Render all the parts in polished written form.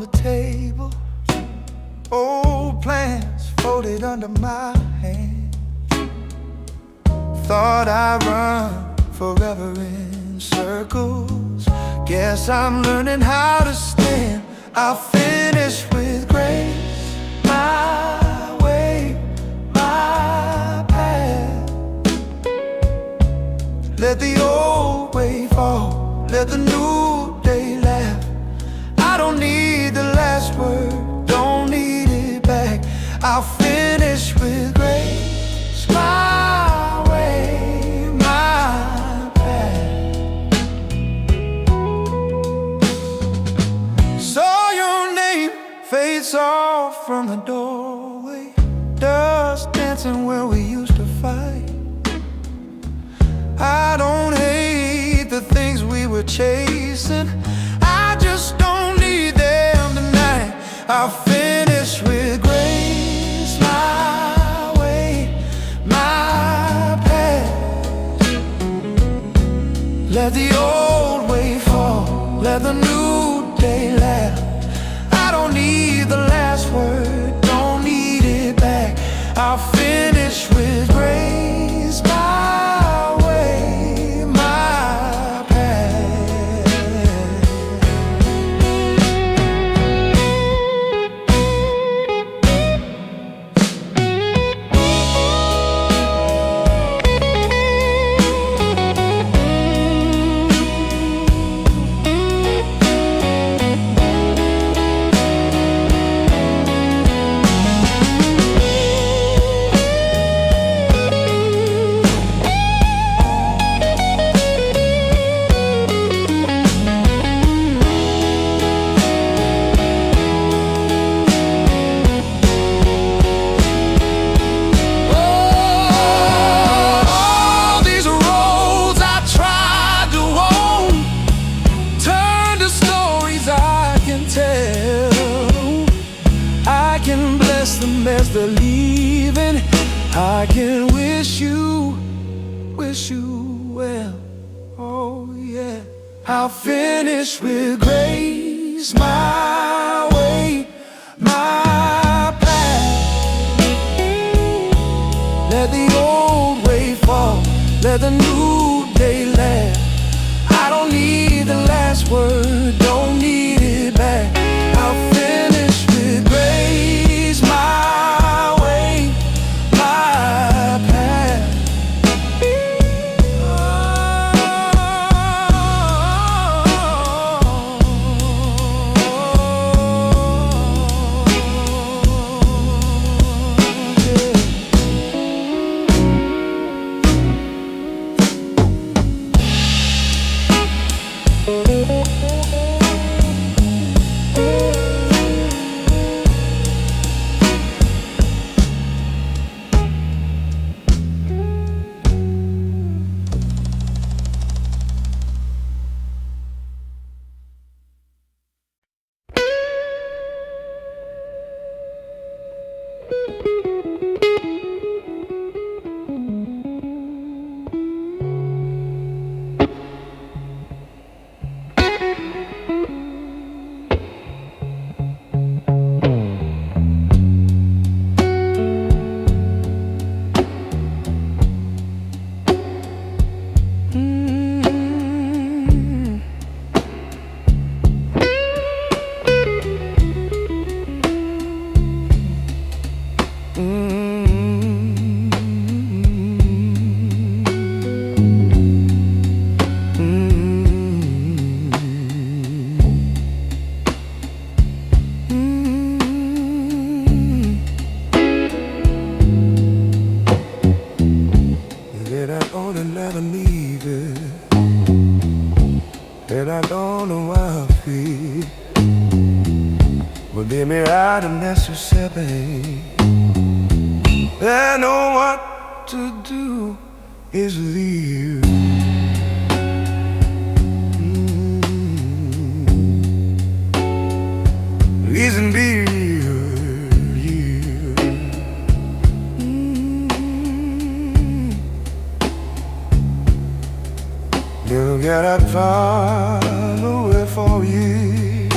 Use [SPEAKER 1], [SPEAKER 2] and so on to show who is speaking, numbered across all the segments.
[SPEAKER 1] the table, old plans folded under my hand. Thought I'd run forever in circles. Guess I'm learning how to stand. I'll finish with grace, my way, my path. Let the old way fall, let the new day laugh. I don't need the last word, don't need it back. I'll finish with grace, my way, my path. Saw your name fades off from the doorway, dust dancing where we used to fight. I don't hate the things we were chasing, I just don't need them tonight. I'll finish with grace, my way, my path. Let the old way fall, let the new day laugh. I don't need the last word, don't need it back. I'll finish with grace, my way, my path. As they're leaving, I can wish you well. Oh yeah. I'll finish with grace, my way, my path. Let the old way fall, let the new day laugh. I don't need the last word, don't need it back. I'll finish with grace, my way, my path.
[SPEAKER 2] And I don't know why I feel, but give me right unnecessary. I know what to do is leave. Reason be you. Little girl, I'd follow it for you.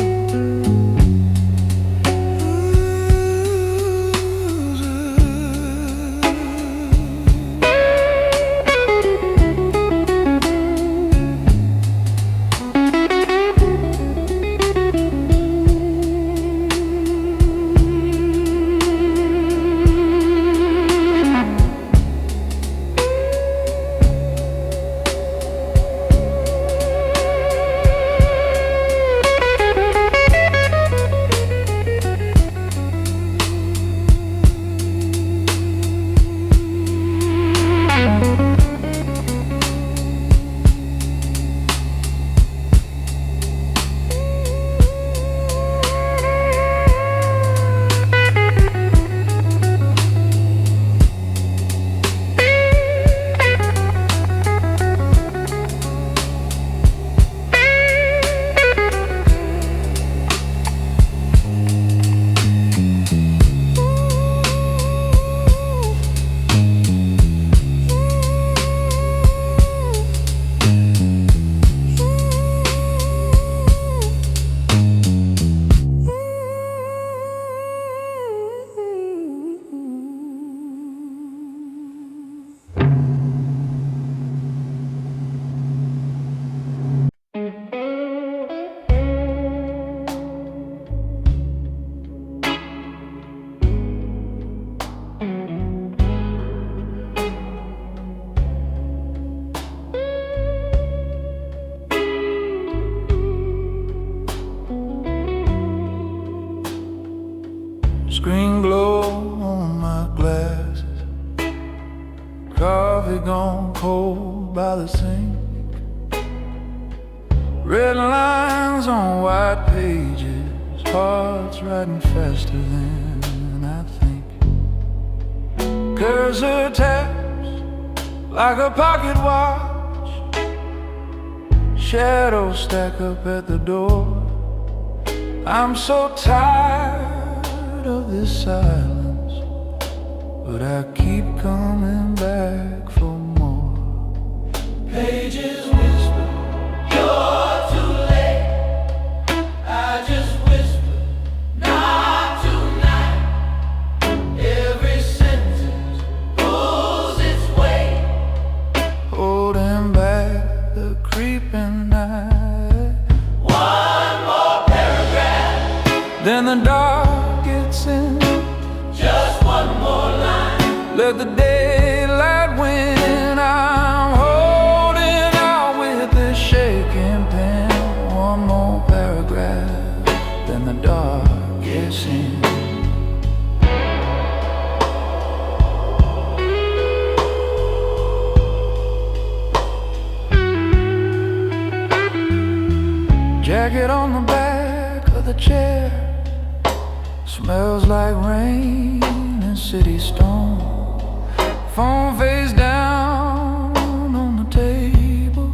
[SPEAKER 1] coffee gone cold by the sink. Red lines on white pages, hearts writing faster than I think. Cursor taps like a pocket watch. Shadows stack up at the door. I'm so tired of this silence, but I keep coming back for more. Pages whisper, you're too late. I just whisper, not tonight. Every sentence pulls its weight, holding back the creeping night. One more paragraph, then the dark gets in. Just one more line, let the daylight win. I'm holding out with this shaking pen. One more paragraph, then the dark gets in. Jacket on the back of the chair, smells like rain and city stone. Phone face down on the table.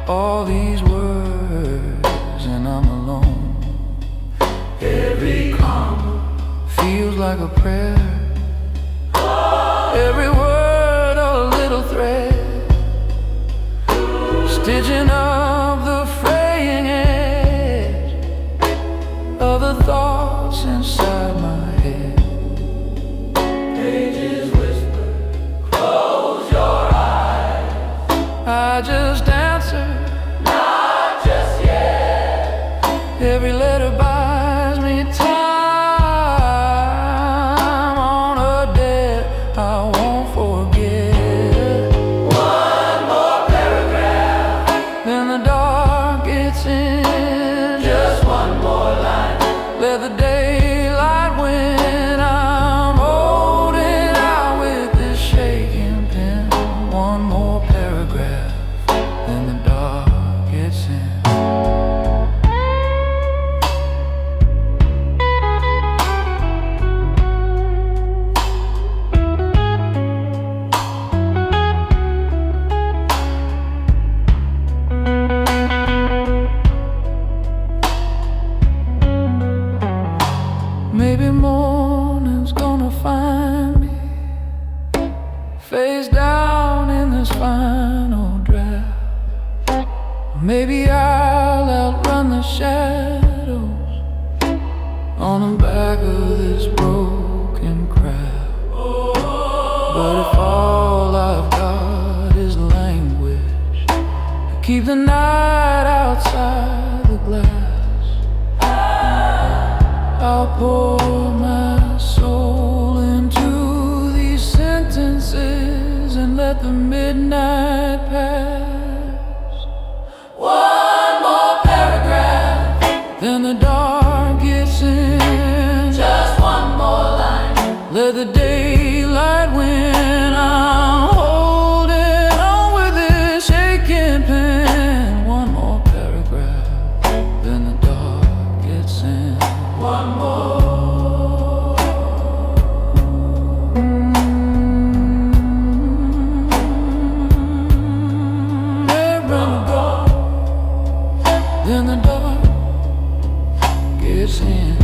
[SPEAKER 1] All these words and I'm alone. Every comma feels like a prayer. Every word a little thread, stitching up the fraying edge of the thoughts inside my head. Pages whisper, close your eyes. I just answer, not just yet. Every letter buys me time on a debt I won't forget. One more paragraph, then the dark gets in. Just one more line, let the daylight win. I'm holding out with this shaking pen. One more paragraph, then the dark gets in. Maybe morning's gonna find me face down in this final draft. Maybe I'll outrun the shadows on the back of this broken craft. But if all I've got is language to keep the night outside the glass, I'll pour my soul into these sentences and let the midnight pass. One more paragraph, then the dark gets in. Just one more line, let the daylight win. I'm holding on with this shaking pen. One more paragraph, then the dark gets in. One more. Never go. Then the dark gets in.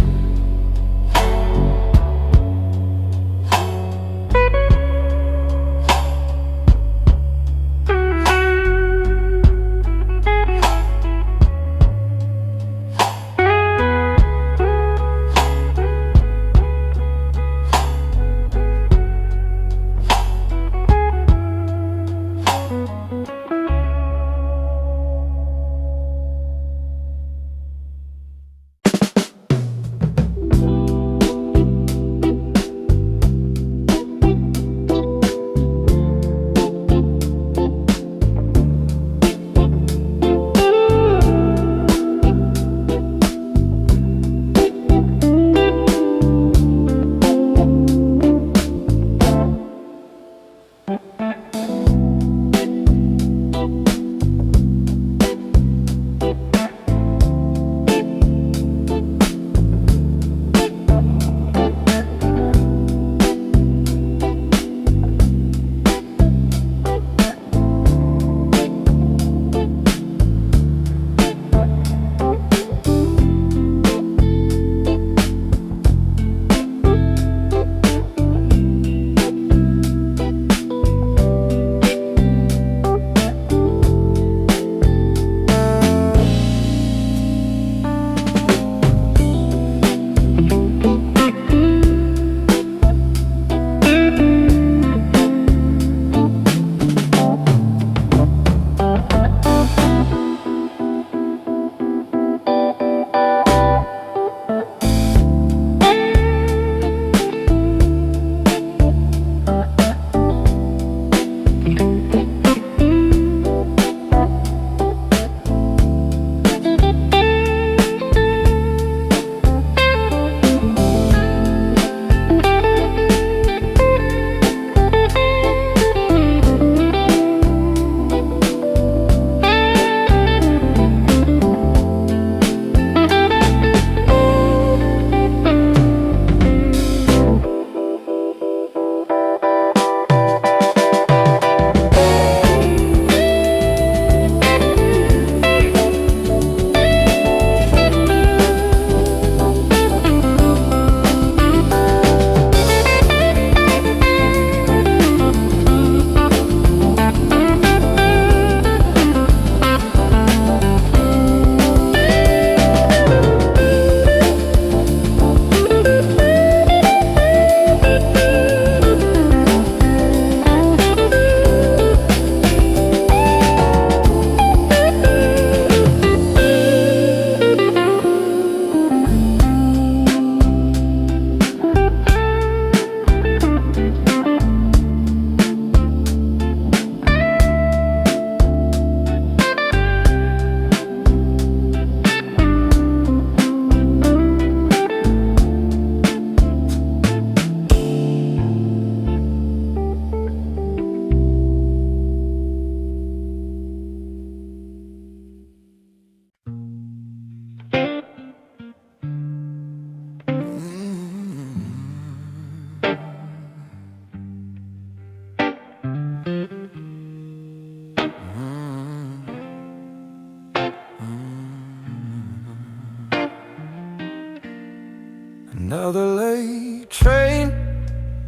[SPEAKER 2] Another late train,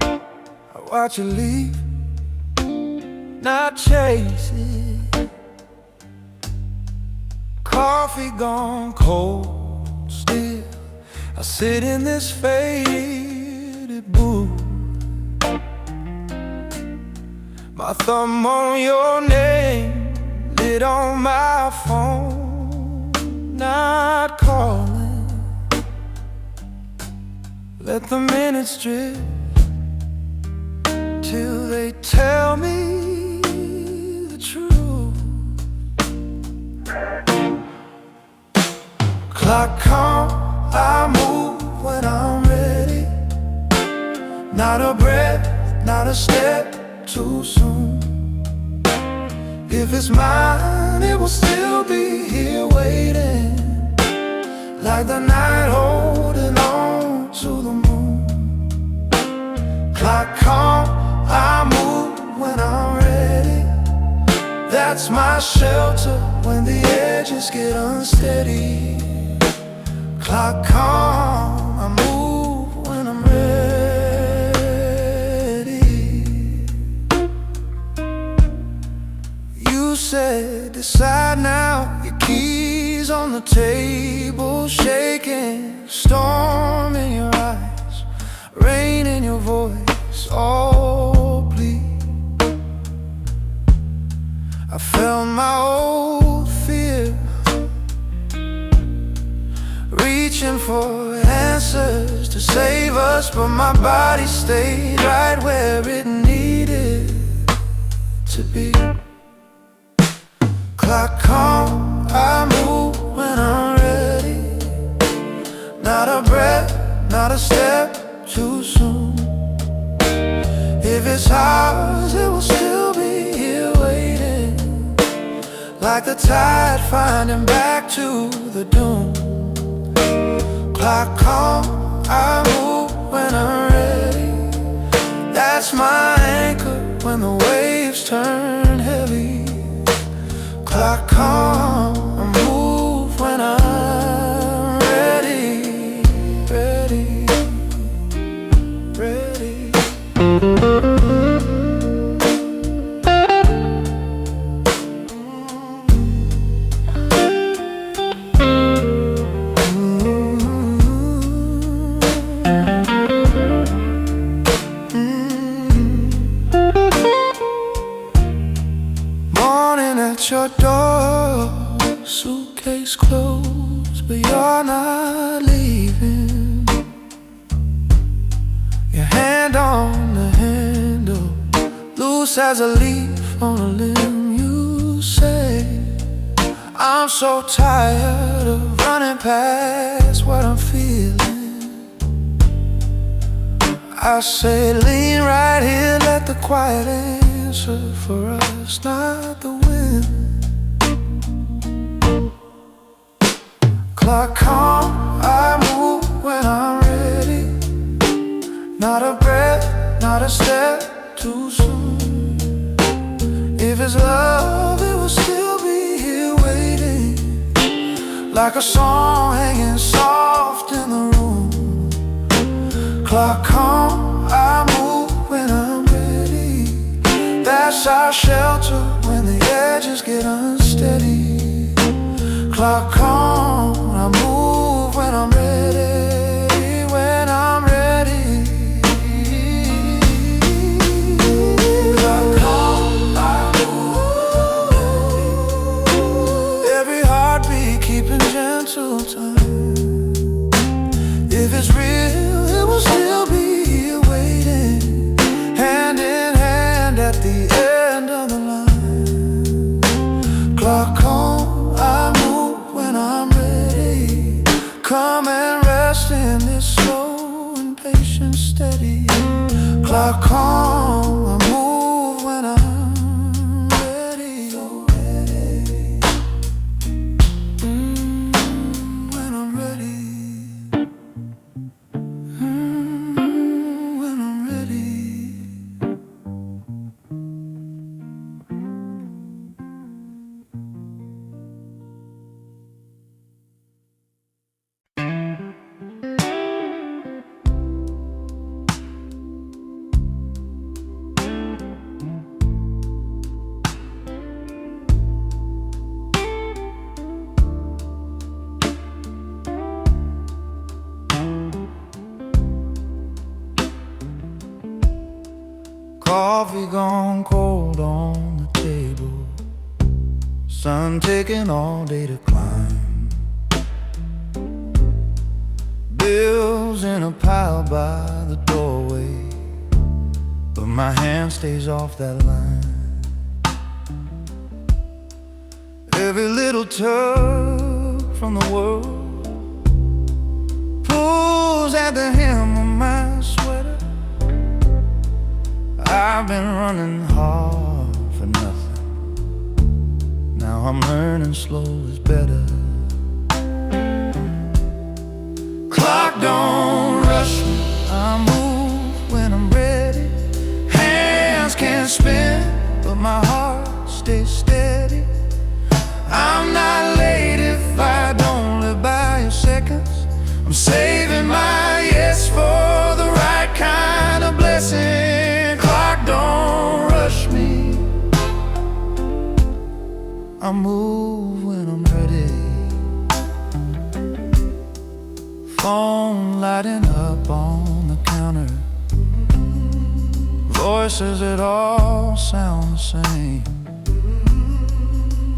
[SPEAKER 2] I watch you leave, not chase it. Coffee gone cold still, I sit in this faded booth. My thumb on your name, lit on my phone, not calling. Let the minutes drift till they tell me the truth. Clock calm, I move when I'm ready. Not a breath, not a step too soon. If it's mine, it will still be here waiting, like the night holding on to the moon. Clock calm, I move when I'm ready. That's my shelter when the edges get unsteady. Clock calm, I move when I'm ready. You said decide now, your keys on the table, shaking, storm in your eyes, rain in your voice, oh please. I felt my old fear, reaching for answers to save us, but my body stayed right where it needed to be. Clock calm, I move when I'm ready. Not a breath, not a step too soon. If it's ours, it will still be here waiting, like the tide finding back to the dune. Clock calm, I move when I'm ready. That's my anchor when the waves turn heavy. Clock calm, I move when I'm ready, ready, ready. At your door, suitcase closed, but you're not leaving. Your hand on the handle, loose as a leaf on a limb. You say, I'm so tired of running past what I'm feeling. I say, lean right here, let the quiet answer for us, not the wind. Clock calm, I move when I'm ready. Not a breath, not a step too soon. If it's love, it will still be here waiting, like a song hanging soft in the room. Clock calm, I move when I'm ready. That's our shelter when the edges get unsteady. Clock calm, I move when I'm ready, when I'm ready. Clock calm, I move. Every heartbeat keeping gentle time. If it's real, it will still be here waiting, hand in hand at the end of the line. Clock calm, I move when I'm Coffee gone cold on the table, sun taking all day to climb, bills in a pile by the doorway, but my hand stays off that line. Every little tug from the world pulls at the hem of my sweater. I've been running hard for nothing. Now I'm learning slow is better. Clock don't rush me, I move when I'm ready. Hands can't spin, but my heart stays steady. I'm not late if I don't live by your seconds. I'm saving my yes for the right kind of blessing. Clock don't rush me, I move when I'm ready. Phone lighting up on the counter, voices that all sound the same.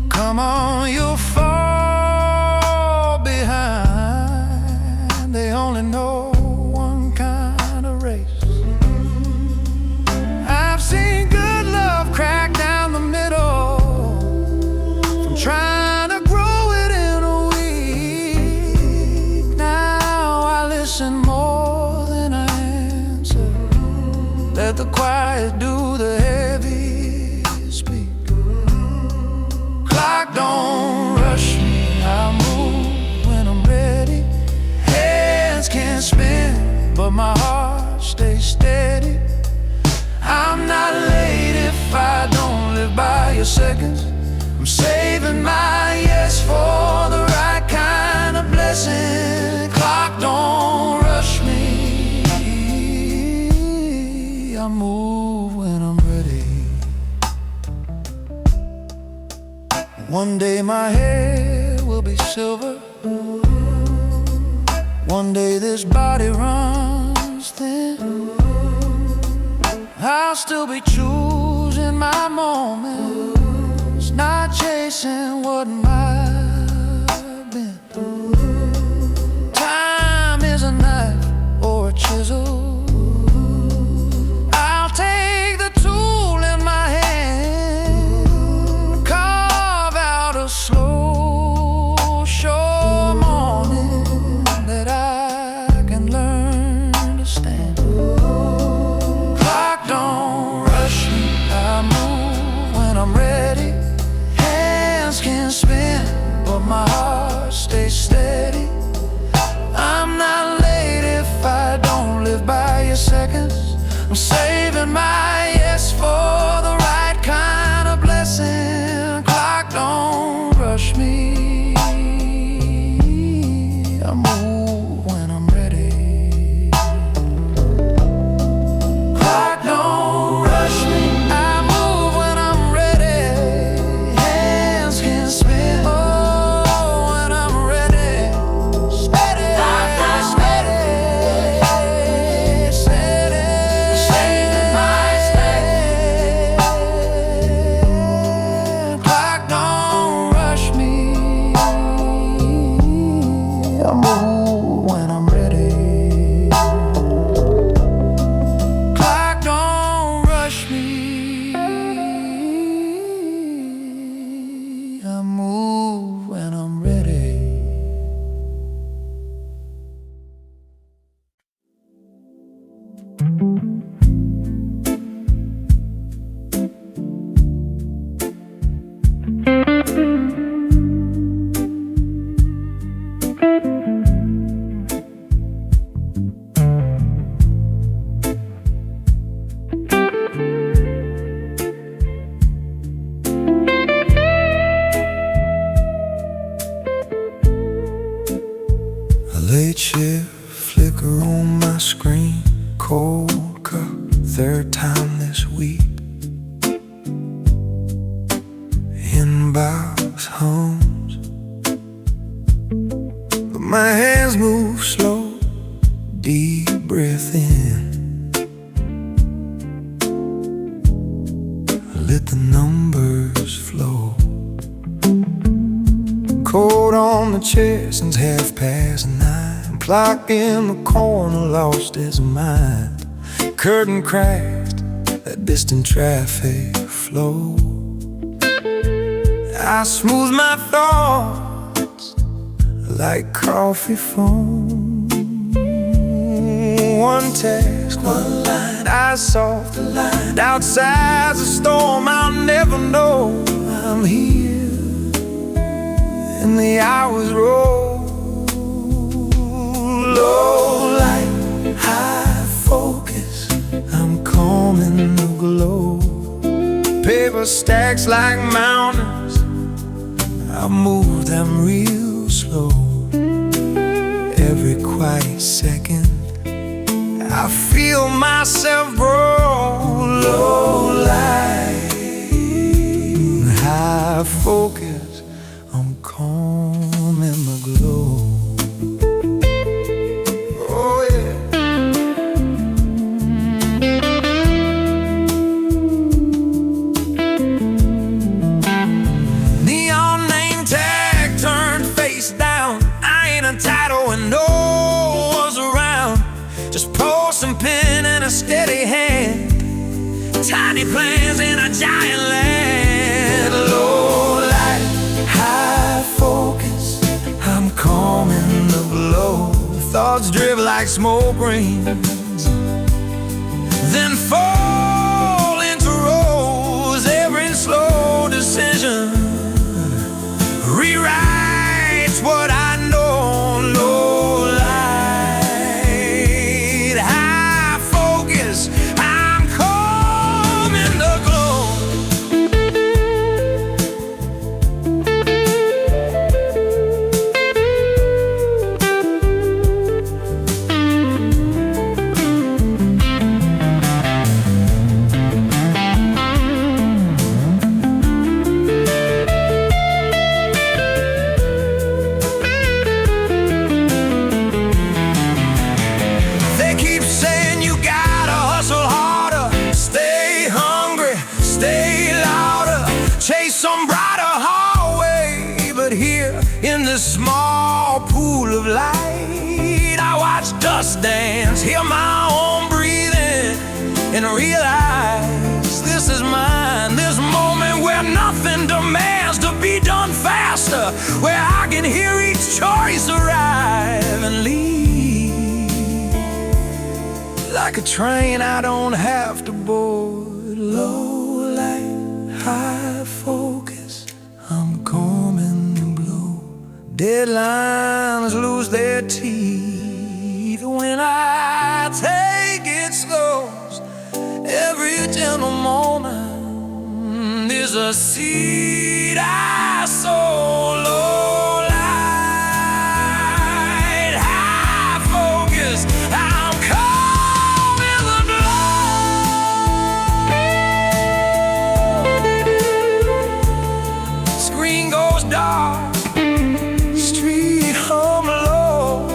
[SPEAKER 2] Come on, you'll fall behind. They only know one kind of race. I've seen good love crack down the middle, from trying to grow it in a week. Now I listen more than I answer. Let the quiet do the heavy speak. Clock don't rush me, I move when I'm ready. Hands can't spin, but my heart stays steady. I'm not late if I don't live by your seconds. I'm saving my yes for the right kind of blessing. Clock don't rush me, I move when I'm ready. One day my hair will be silver, one day this body runs thin. I'll still be choosing my moments, not chasing what might have been. Time is a knife or a chisel. I'll take the tool in my hand, carve out a slow, sure morning that I can learn to stand. Clock don't rush me, I move when I'm ready. Hands can spin, but my heart stays steady. I'm not late if I don't live by your seconds. I'm saving my yes for the right kind of blessing. Clock don't rush me, I move when I'm ready. Clock don't rush me, I move when I'm ready. Hands can spin, oh, when I'm ready. Steady, steady, steady, saving my steady. Clock don't rush me, I move when I'm ready. Clock don't rush me, I move when I'm ready. A late shift flicker on my screen, cold cup, third time this week. Inbox hums, but my hands move slow, deep breath in.
[SPEAKER 1] let the numbers flow. Coat on the chest and it's 9:30. Clock in the corner, lost his mind. Curtain crashed, that distant traffic flow. I smooth my thoughts like coffee foam. One text, one line, I soft the line. Outside's a storm, I'll never know I'm here. And the hours roll, low light, high focus, I'm calm in the glow. Paper stacks like mountains, I move them real slow. Every quiet second, I feel myself grow. Low light, high focus, I'm calm in the glow. Oh yeah. Neon name tag turned face down. I ain't entitled when no one's around. Just post and pen and a steady hand. Tiny plans in a giant land. Low light, high focus, I'm calm in the glow. Thoughts drift like smoke rings, then fall into rows. Every slow decision rewrites what I know. Low light, high focus, I'm calm in the glow. They keep saying you gotta hustle harder, stay hungry, stay louder, chase some brighter hallway. But here in this small pool of light, I watch dust dance, hear my own breathing, and realize this is mine. This moment where nothing demands to be done faster, where I can hear each choice arrive and leave. Like a train I don't have to board. Low light, high focus, I'm calm in the glow. Deadlines lose their teeth when I take it slow. Every gentle moment is a seed I sow. Low light, high focus, I'm calm in the glow. Screen goes dark, street hum low.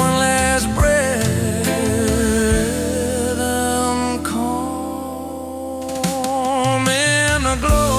[SPEAKER 1] One last breath, I'm calm in the glow.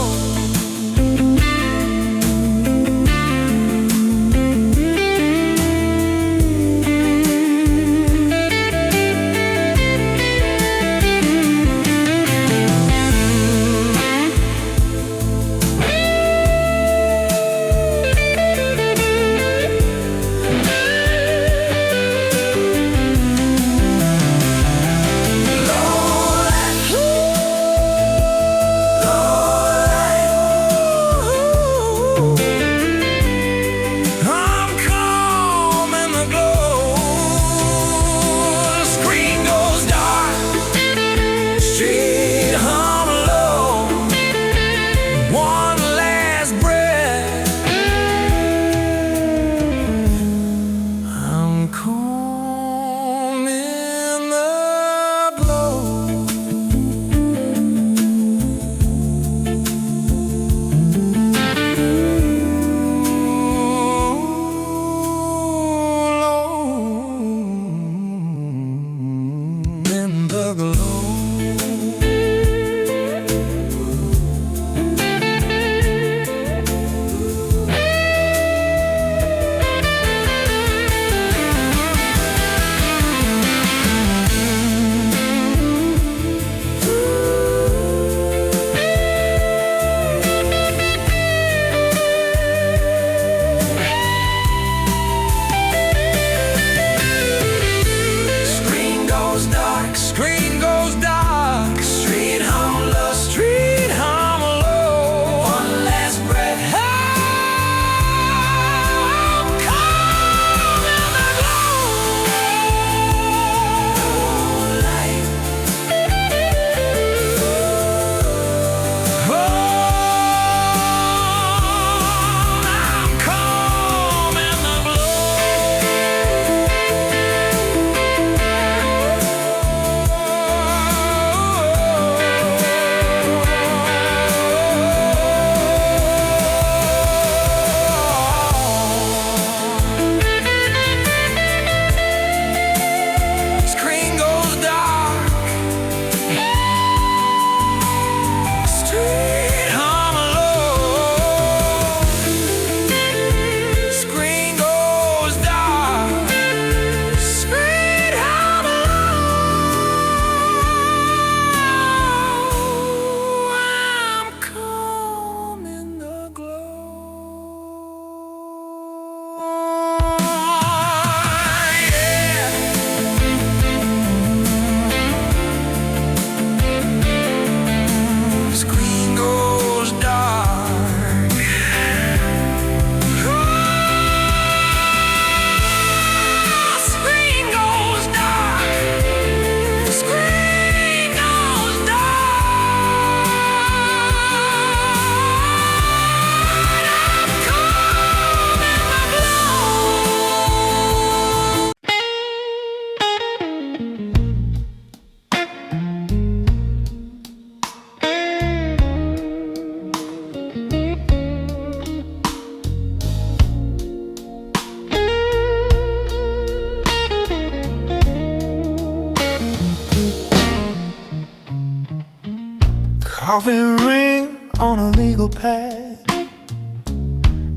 [SPEAKER 2] Coffee ring on a legal pad,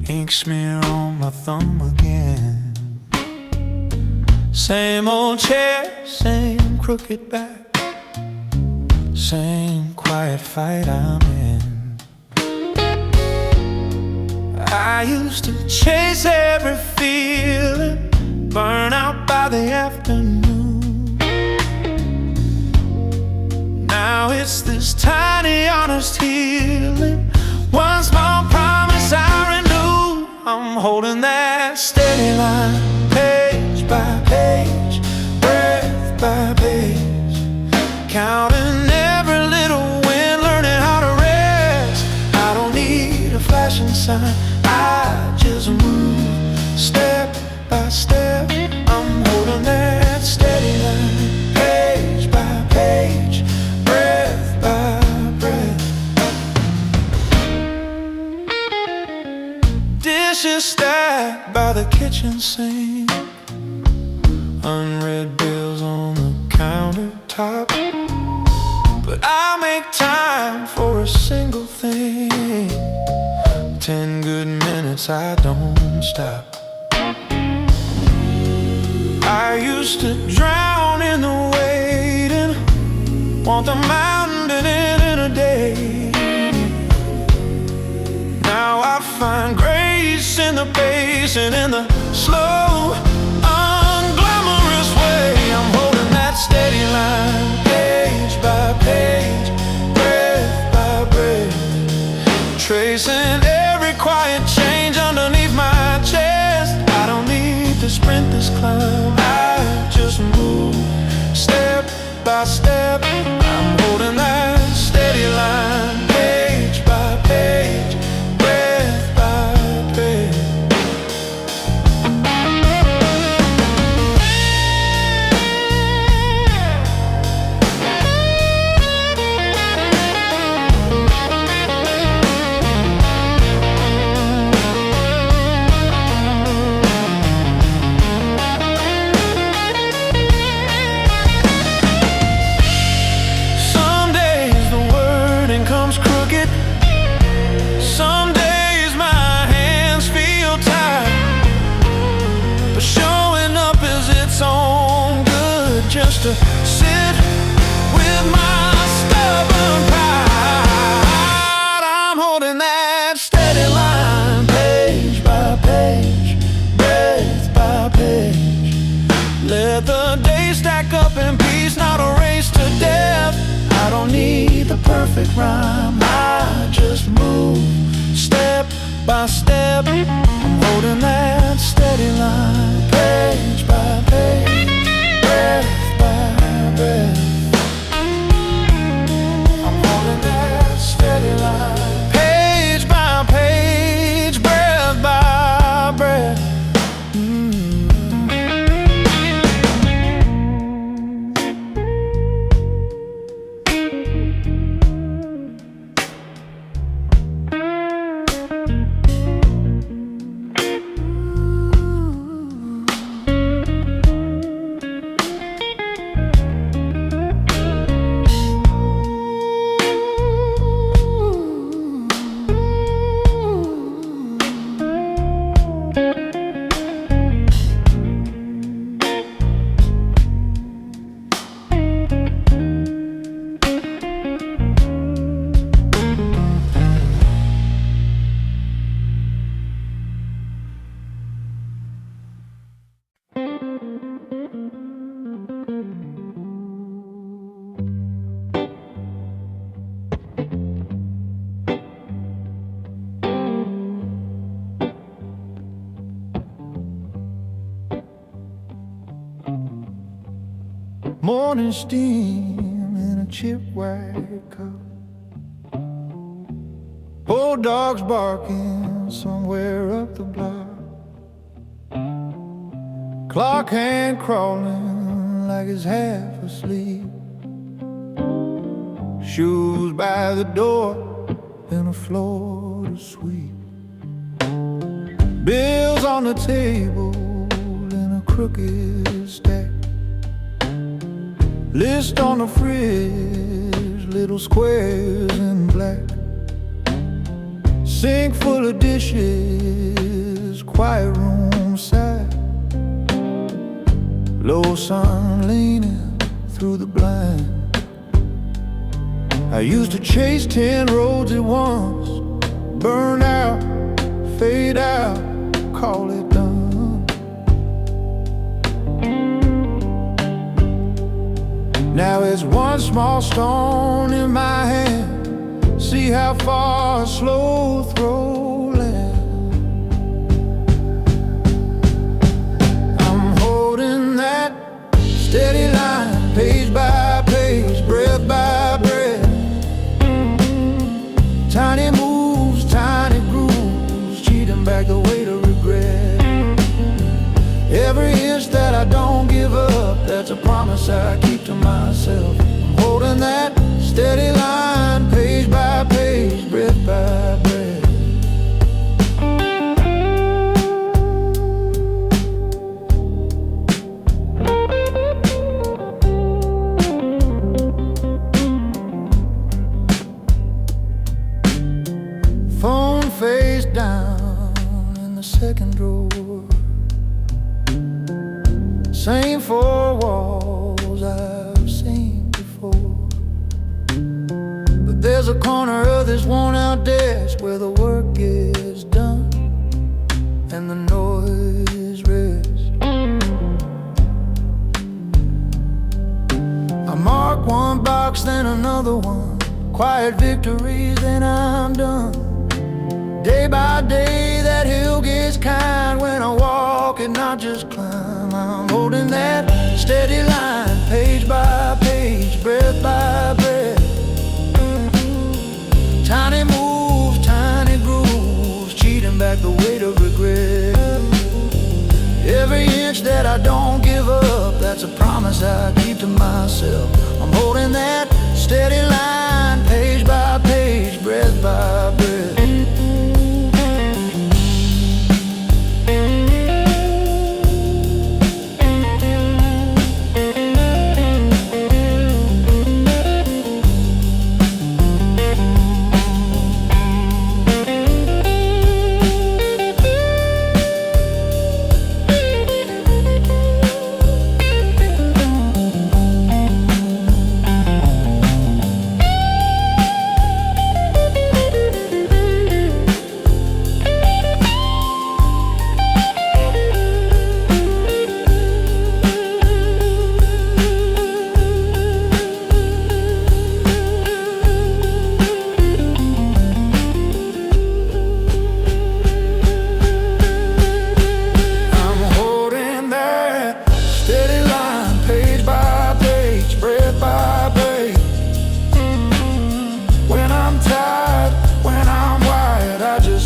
[SPEAKER 2] ink smear on my thumb again. Same old chair, same crooked back, same quiet fight I'm in. I used to chase every feeling, burn out by the afternoon. Now it's this tiny honest healing, one small promise I renew. I'm holding that steady line, page by page, breath by page, counting every little win, learning how to rest. I don't need a flashing sign, I just move step by step. I'm holding that steady line, page by page, breath by breath. Dishes stacked by the kitchen sink, unread bills on the countertop, but I make time for a single thing. 10 good minutes, I don't stop. I used to drown in the waiting, want the mountain in a day. Now I find grace in the pace and in the slow, unglamorous way. I'm holding that steady line, page by page, breath by breath, tracing every quiet change underneath my chest. I don't need to sprint this climb, I just move step by step. I'm holding that steady line, page by page, breath by breath. Just to sit with my stubborn pride. I'm holding that steady line, page by page, breath by page. Let the days stack up in peace, not a race to death. I don't need the perfect rhyme, I just move step by step. I'm holding that steady line, page by page, breath by breath. I'm holding that steady line, page by page, breath by breath. Morning steam in a chipwag cup, old dogs barking somewhere up the block, clock hand crawling like it's half asleep, shoes by the door and a floor to sweep, bills on the table in a crooked stack, list on the fridge, little little squares in black. Sink full of dishes, quiet room side. Low sun leaning through the blind. I used to chase 10 roads at once. Burn out, fade out, call it done. Now it's one small stone in my hand. See how far a slow throw lands. I'm holding that steady line, page by page, breath by breath. Tiny moves, tiny grooves, cheating back the weight of regret. Every inch that I don't give up, that's a promise I keep to myself. I'm holding that steady line, page by page, breath by breath. Phone face down in the second drawer. Same four walls I've seen before. But there's a corner of this worn out desk where the work gets done and the noise rests. I mark one box, then another one. Quiet victories, then I'm done. Day by day that hill gets kind. When I walk it, not just climb. I'm holding that steady line, page by page, breath by breath. Tiny moves, tiny grooves, cheating back the weight of regret. Every inch that I don't give up, that's a promise I keep to myself. I'm holding that steady line, page by page, breath by breath.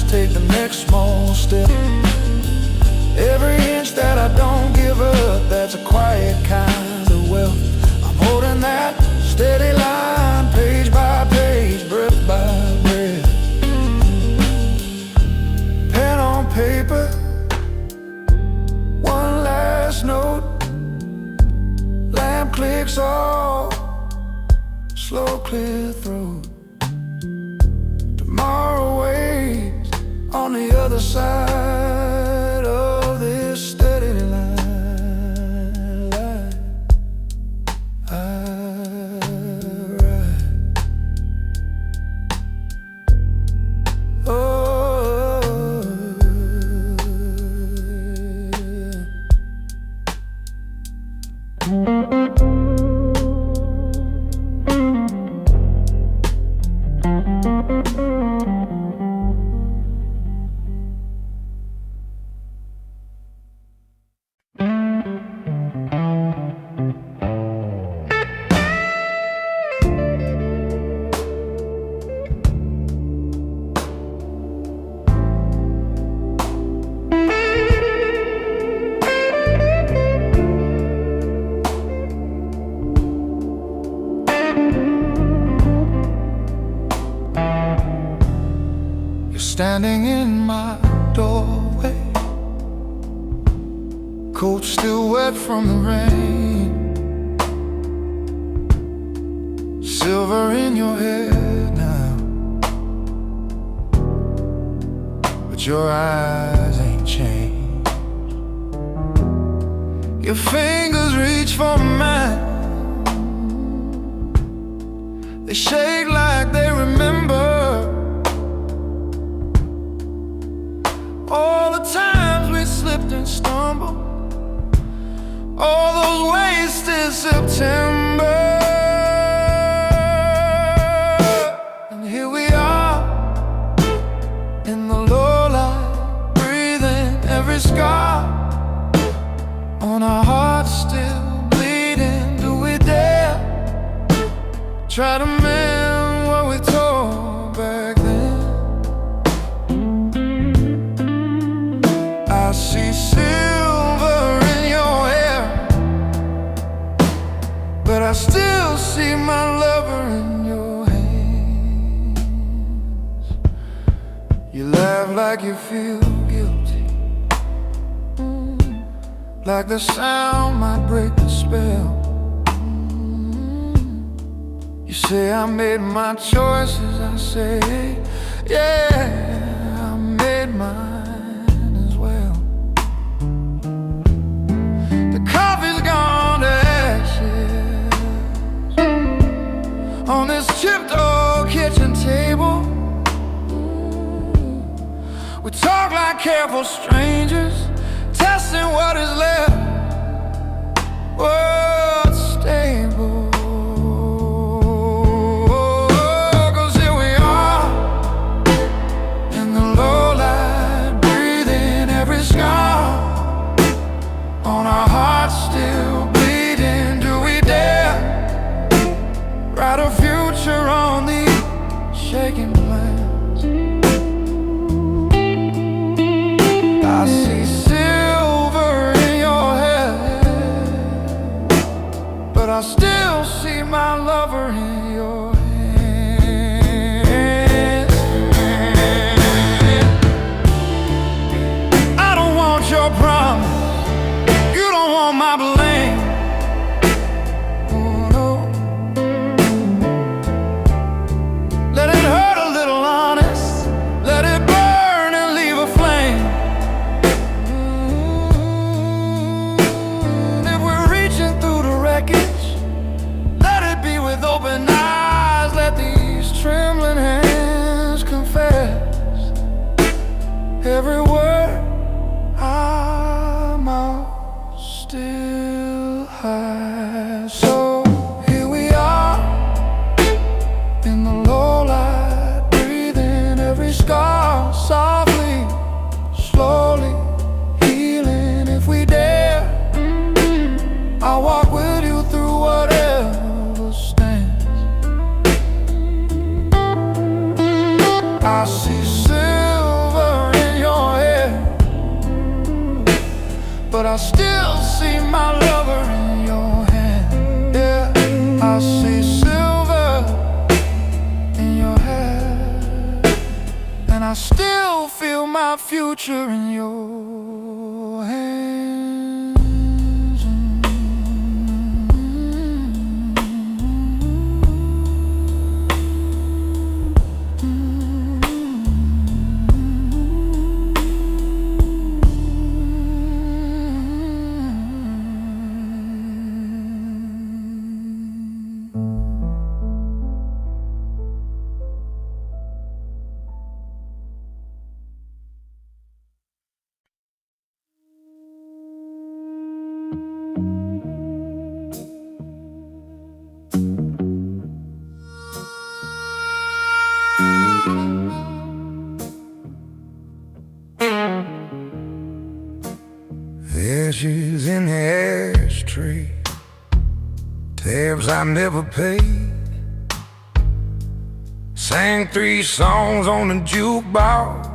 [SPEAKER 2] Take the next small step. Every inch that I don't give up, that's a quiet kind of wealth. I'm holding that steady line, page by page, breath by breath. Pen on paper, one last note. Lamp clicks off, slow clear throat. Tomorrow waits on the other side of this steady line, I ride. Oh, yeah. Standing in my doorway, coat still wet from the rain. silver in your hair now, but your eyes ain't changed. Your fingers reach for mine, they shake like they remember all the times we slipped and stumbled, all those wasted September. And here we are in the low light, breathing every scar on our hearts still bleeding. Do we dare try to mend what we tore back then? I see silver in your hair, but I still see my lover in your hands. You laugh like you feel guilty, like the sound might break the spell. You say I made my choices, I say, yeah, I made mine as well. The coffee's gone to ashes on this chipped old kitchen table. We talk like careful strangers, testing what is left, what's stable. Cause here we are in the low light, breathing every scar on our hearts still bleeding. Do we dare write a future on these shaking plans? I see silver in your hair, but I still see my lover in your hands. I don't want your promise, you don't want my blame. Oh no, let it hurt a little, honest, let it burn and leave a flame. If we're reaching through the wreckage, let it be with open eyes. Let these trembling hands confess every word our mouth still has. So here we are in the low light, breathing every scar softly, slowly healing. If we dare, I'll walk with you through whatever stands. I see silver in your hair, but I still see my lover in your hand. Yeah, I see silver in your hair, and I still feel my future in your hands. Ashes in the ashtray, tabs I never paid. Sang 3 songs on the jukebox,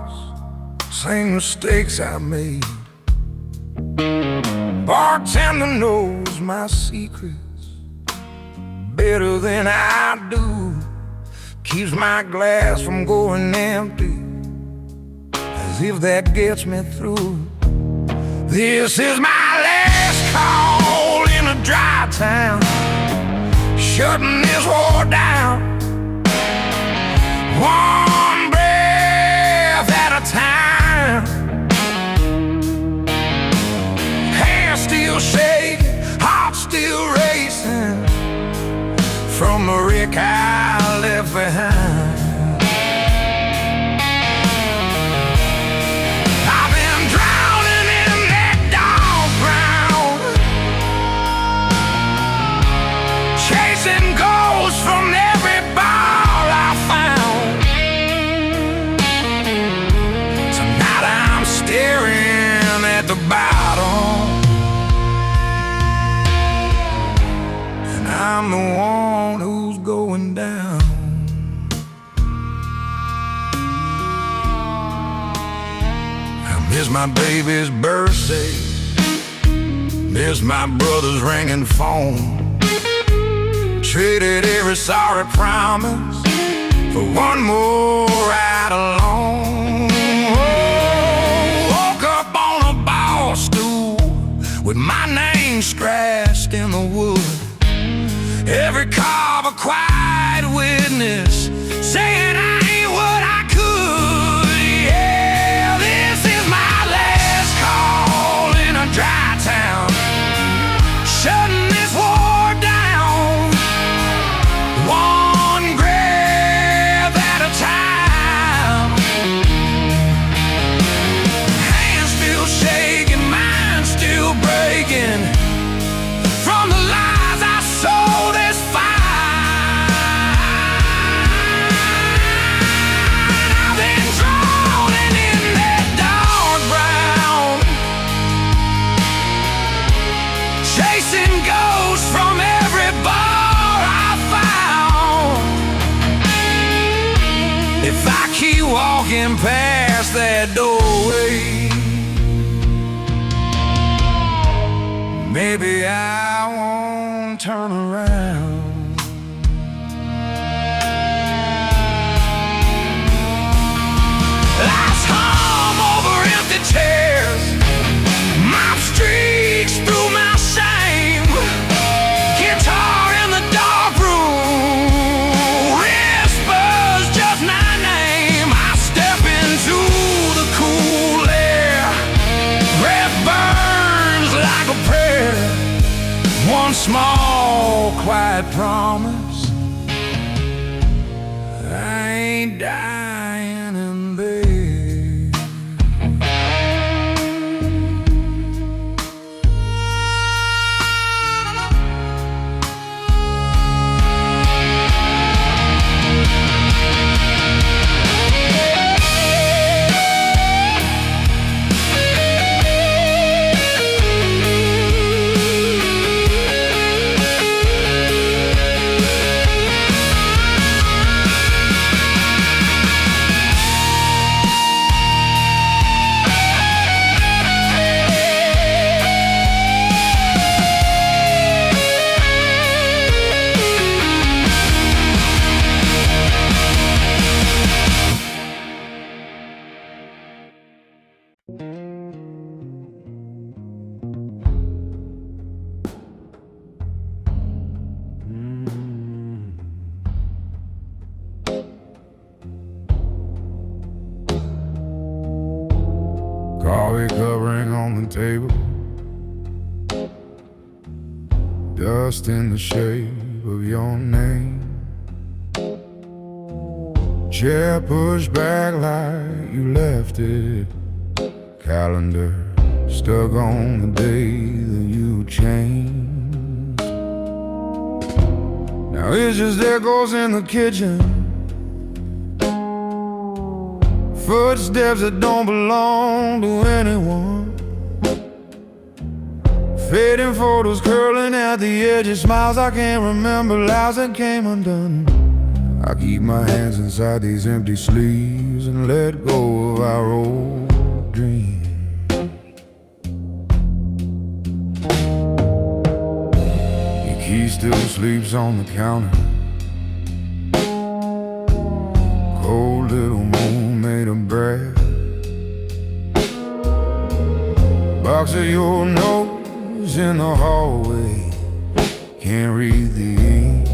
[SPEAKER 2] same mistakes I made. Bartender knows my secrets better than I do, keeps my glass from going empty, as if that gets me through. This is my last call in a dry town. shutting this war down, one breath at a time. Hands still shaking, heart still racing from the wreck I left behind. I've been drowning in that dark ground, chasing ghosts from every bar I found. Tonight I'm staring at the bottom, and I'm the one who's going down. I miss my baby's birthday, miss my brother's ringing phone. Traded every sorry promise for one more ride alone. Oh, woke up on a bar stool with my name scratched in the wood. Every carve a quiet witness saying I ain't what I could. Yeah, this is my last call in a dry town, shutting this war down, one grave at a time. Hands still shaking, mind still breaking from the lies I sold this fight. I've been drowning in that dark brown, chasing ghosts from every bar I found. If I keep walking past that doorway, maybe I won't turn around. Lights hum over empty chairs, mop streaks through my shame. Guitar in the dark room whispers just my name. I step into the cool air, breath burns like a prayer. One small, quiet promise, I ain't dying in bed. Coffee covering on the table, dust in the shape of your name. Chair pushed back like you left it, calendar stuck on the day that you changed. Now it's just echoes in the kitchen, footsteps that don't belong to anyone, fading photos curling at the edges, smiles I can't remember, lies that came undone. I keep my hands inside these empty sleeves and let go of our old dreams. Your key still sleeps on the counter, cold little moon made of bread. Box of your notes in the hallway, can't read the ink.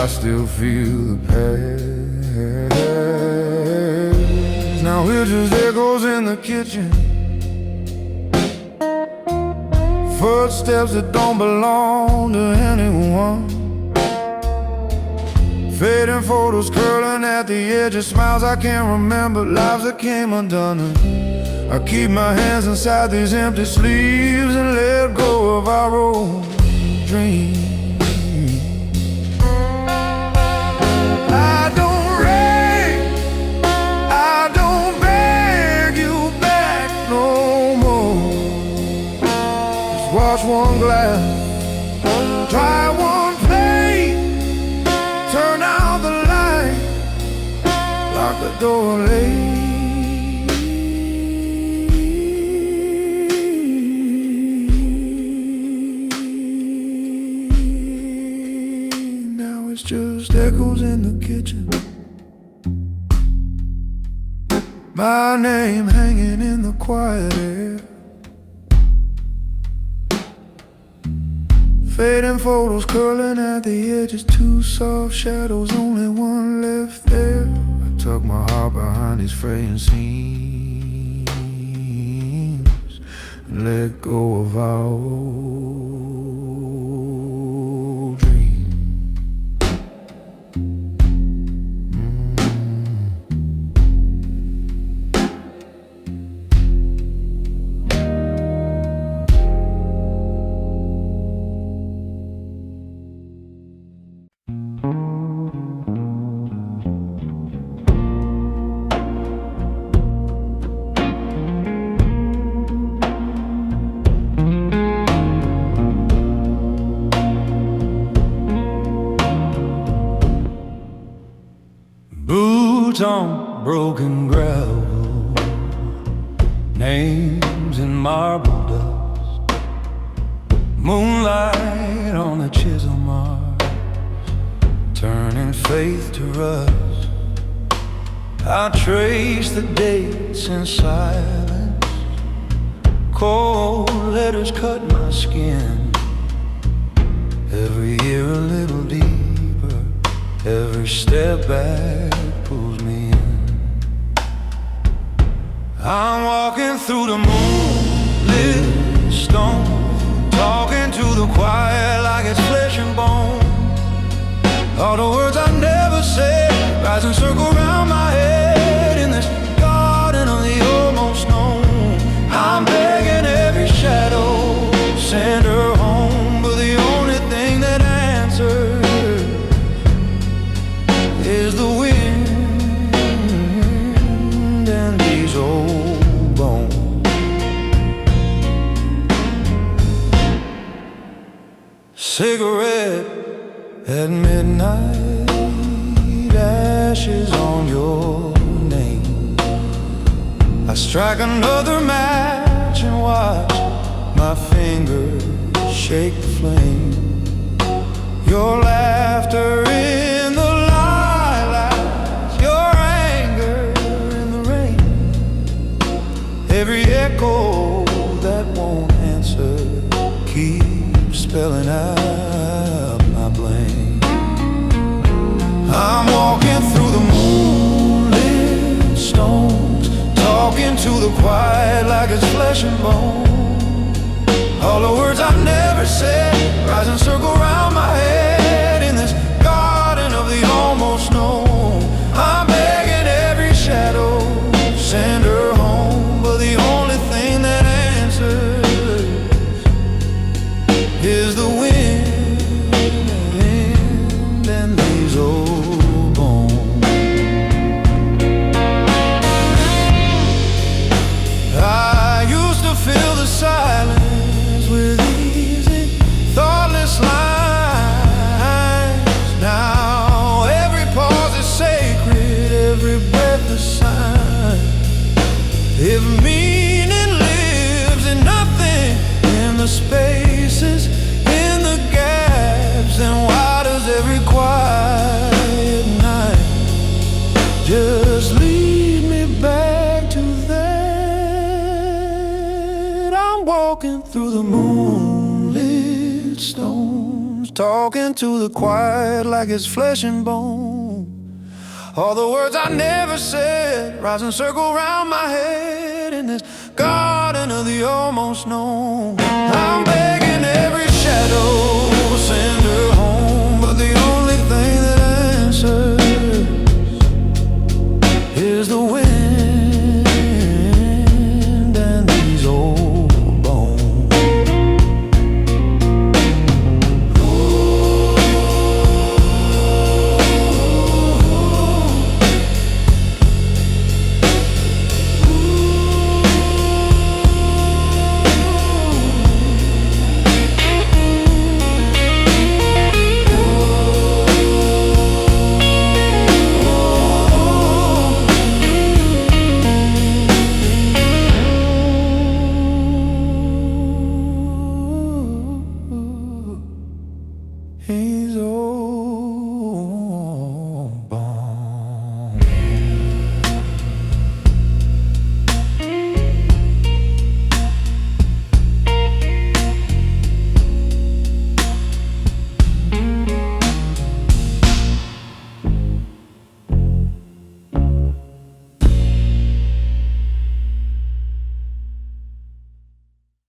[SPEAKER 2] I still feel the past. Now we're just echoes in the kitchen, footsteps that don't belong to anyone, fading photos curling at the edge of smiles I can't remember, lives that came undone. I keep my hands inside these empty sleeves and let go of our old dreams. I don't beg, I don't beg you back no more. Just wash one glass, try one plate, turn out the light, lock the door late. It's just echoes in the kitchen, my name hanging in the quiet air, fading photos curling at the edges, two soft shadows, only one left there. I tuck my heart behind these fraying seams and let go of our old dreams. Boots on broken gravel, names in marble dust, moonlight on the chisel marks, turning faith to rust. I trace the dates in silence, cold letters cut my skin. Every year a little deeper, every step back pulls me in. I'm walking through the moonlit stone, talking to the quiet like it's flesh and bone. All the words I never said rise and circle around my head in this garden of the almost known. I'm begging every shadow, send her home, but the only thing that answers is the wind and these old bones. Cigarette at midnight, ashes on your name. I strike another match and watch my fingers shake the flame. Your laughter in the lilacs, your anger in the rain. Every echo that won't answer keeps spelling out my blame. I'm walking through the moonlit stones, talking to the quiet like it's flesh and bone. All the words I never said rise and circle around my head in this garden of the almost known. I'm begging every shadow, send her home, but the only thing that answers is the wind and these old bones. I used to fill the silence with easy, thoughtless lines. Now every pause is sacred, every breath a sign. If meaning lives in nothing, in the spaces, in the gaps, then why does every quiet night just lead me back to that? I'm walking through the moonlit stones, talking to the quiet like it's flesh and bone. All the words I never said rise and circle round my head in this garden of the almost known. I'm begging every shadow, send her home, but the only thing that answers